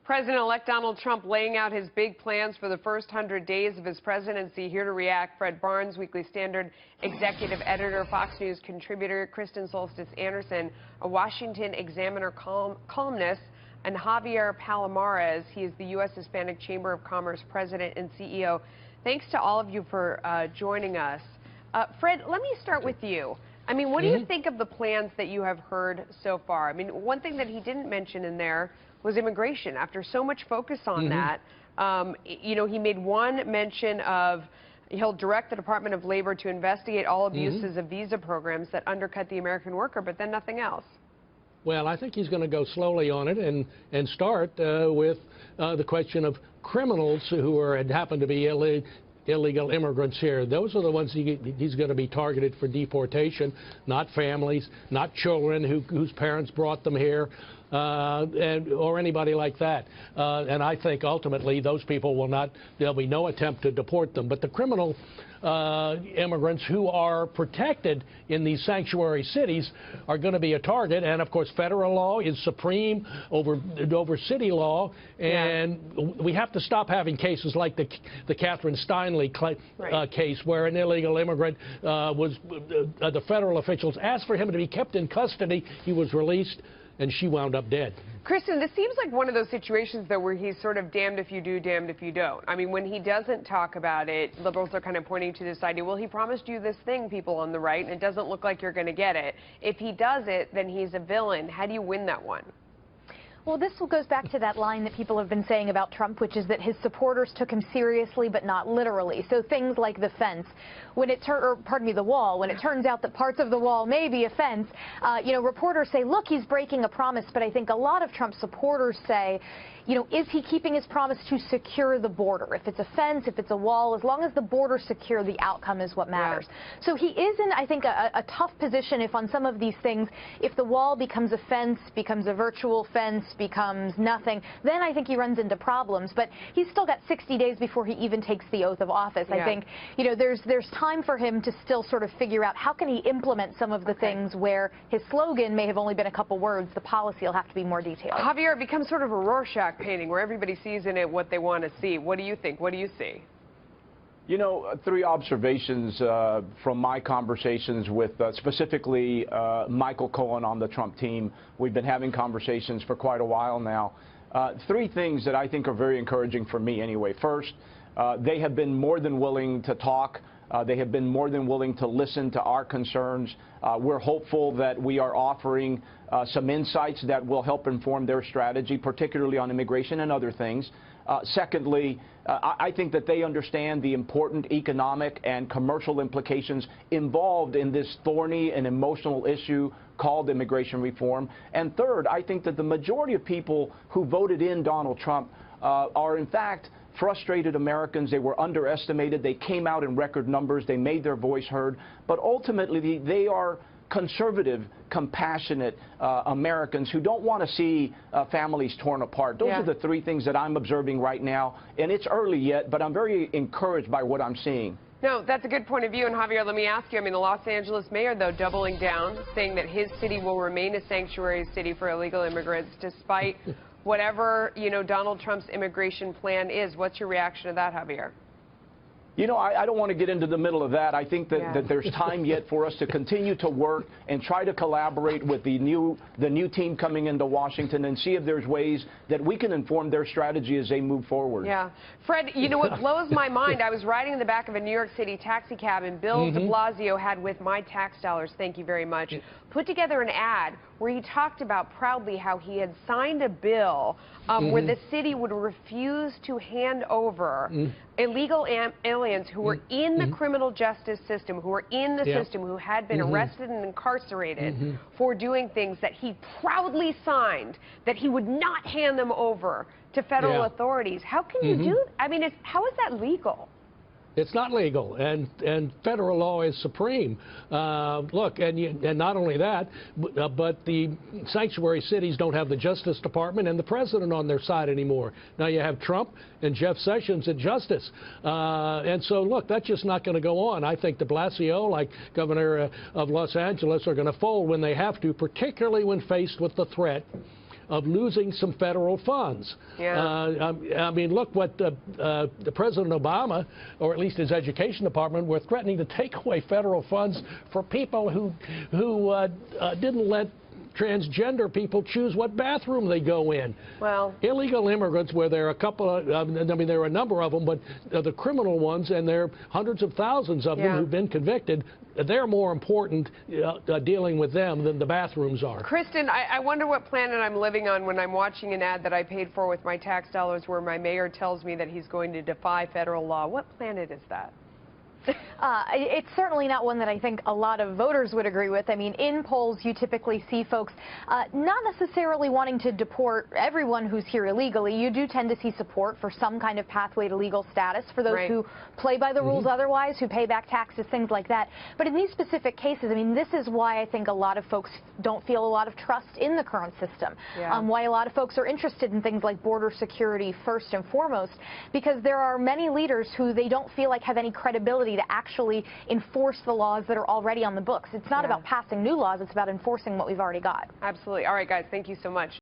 President-elect Donald Trump laying out his big plans for the first 100 days of his presidency. Here to react, Fred Barnes, Weekly Standard executive editor, Fox News contributor, Kristen Soltis Anderson, a Washington Examiner columnist, and Javier Palomarez. He is the U.S. Hispanic Chamber of Commerce president and CEO. Thanks to all of you for joining us. Fred, let me start with you. I mean, what do you think of the plans that you have heard so far? I mean, one thing that he didn't mention in there was immigration. After so much focus on that, you know, he made one mention of he'll direct the Department of Labor to investigate all abuses of visa programs that undercut the American worker, but then nothing else. Well, I think he's going to go slowly on it and start with the question of criminals who happen to be illegal immigrants here. Those are the ones he's going to be targeted for deportation, not families, not children whose parents brought them here, or anybody like that. And I think ultimately those people will not, there'll be no attempt to deport them. But the criminal immigrants who are protected in these sanctuary cities are going to be a target. And of course, federal law is supreme over city law. And we have to stop having cases like the Catherine Steinle case, where an illegal immigrant the federal officials asked for him to be kept in custody. He was released, and she wound up dead. Kristen, this seems like one of those situations, though, where he's sort of damned if you do, damned if you don't. I mean, when he doesn't talk about it, liberals are kind of pointing to this idea, well, he promised you this thing, people on the right, and it doesn't look like you're going to get it. If he does it, then he's a villain. How do you win that one? Well, this goes back to that line that people have been saying about Trump, which is that his supporters took him seriously, but not literally. So things like the fence, the wall, when it turns out that parts of the wall may be a fence, you know, reporters say, look, he's breaking a promise. But I think a lot of Trump supporters say, you know, is he keeping his promise to secure the border? If it's a fence, if it's a wall, as long as the border's secure, the outcome is what matters. Yeah. So he is in, I think, a tough position if on some of these things, if the wall becomes a fence, becomes a virtual fence, becomes nothing, then I think he runs into problems. But he's still got 60 days before he even takes the oath of office. I think, you know, there's time for him to still sort of figure out how can he implement some of the things where his slogan may have only been a couple words. The policy will have to be more detailed. Javier, it becomes sort of a Rorschach painting where everybody sees in it what they want to see. What do you think? What do you see? You know, three observations from my conversations with specifically Michael Cohen on the Trump team. We've been having conversations for quite a while now. Three things that I think are very encouraging for me anyway. First, they have been more than willing to talk. They have been more than willing to listen to our concerns. We're hopeful that we are offering some insights that will help inform their strategy, particularly on immigration and other things. Secondly, I think that they understand the important economic and commercial implications involved in this thorny and emotional issue called immigration reform. And third, I think that the majority of people who voted in Donald Trump are, in fact, frustrated Americans. They were underestimated. They came out in record numbers. They made their voice heard. But ultimately, they are conservative, compassionate Americans who don't want to see families torn apart. Those are the three things that I'm observing right now. And it's early yet, but I'm very encouraged by what I'm seeing. No, that's a good point of view. And Javier, let me ask you, I mean, the Los Angeles mayor, though, doubling down, saying that his city will remain a sanctuary city for illegal immigrants despite whatever, you know, Donald Trump's immigration plan is. What's your reaction to that, Javier? You know, I don't want to get into the middle of that. I think that there's time yet for us to continue to work and try to collaborate with the new team coming into Washington and see if there's ways that we can inform their strategy as they move forward. Yeah. Fred, you know what blows my mind? I was riding in the back of a New York City taxi cab, and Bill de Blasio had, with my tax dollars, thank you very much, put together an ad where he talked about proudly how he had signed a bill where the city would refuse to hand over illegal aliens who were in the criminal justice system, who were in the system, who had been arrested and incarcerated for doing things that he proudly signed, that he would not hand them over to federal authorities. How can you do that? I mean, how is that legal? It's not legal, and federal law is supreme. Look, and not only that, but the sanctuary cities don't have the Justice Department and the president on their side anymore. Now you have Trump and Jeff Sessions at Justice. And so, look, that's just not going to go on. I think de Blasio, like governor of Los Angeles, are going to fold when they have to, particularly when faced with the threat of losing some federal funds. Yeah. I mean, look what the President Obama, or at least his education department, were threatening to take away federal funds for people who didn't let transgender people choose what bathroom they go in. Well, illegal immigrants, where there are a couple of, I mean, there are a number of them, but the criminal ones, and there are hundreds of thousands of them who've been convicted. They're more important dealing with them than the bathrooms are. Kristen, I wonder what planet I'm living on when I'm watching an ad that I paid for with my tax dollars where my mayor tells me that he's going to defy federal law. What planet is that? It's certainly not one that I think a lot of voters would agree with. I mean, in polls, you typically see folks not necessarily wanting to deport everyone who's here illegally. You do tend to see support for some kind of pathway to legal status for those who play by the rules otherwise, who pay back taxes, things like that. But in these specific cases, I mean, this is why I think a lot of folks don't feel a lot of trust in the current system. Why a lot of folks are interested in things like border security first and foremost, because there are many leaders who they don't feel like have any credibility to actually enforce the laws that are already on the books. It's not about passing new laws, it's about enforcing what we've already got. Absolutely. All right, guys, thank you so much.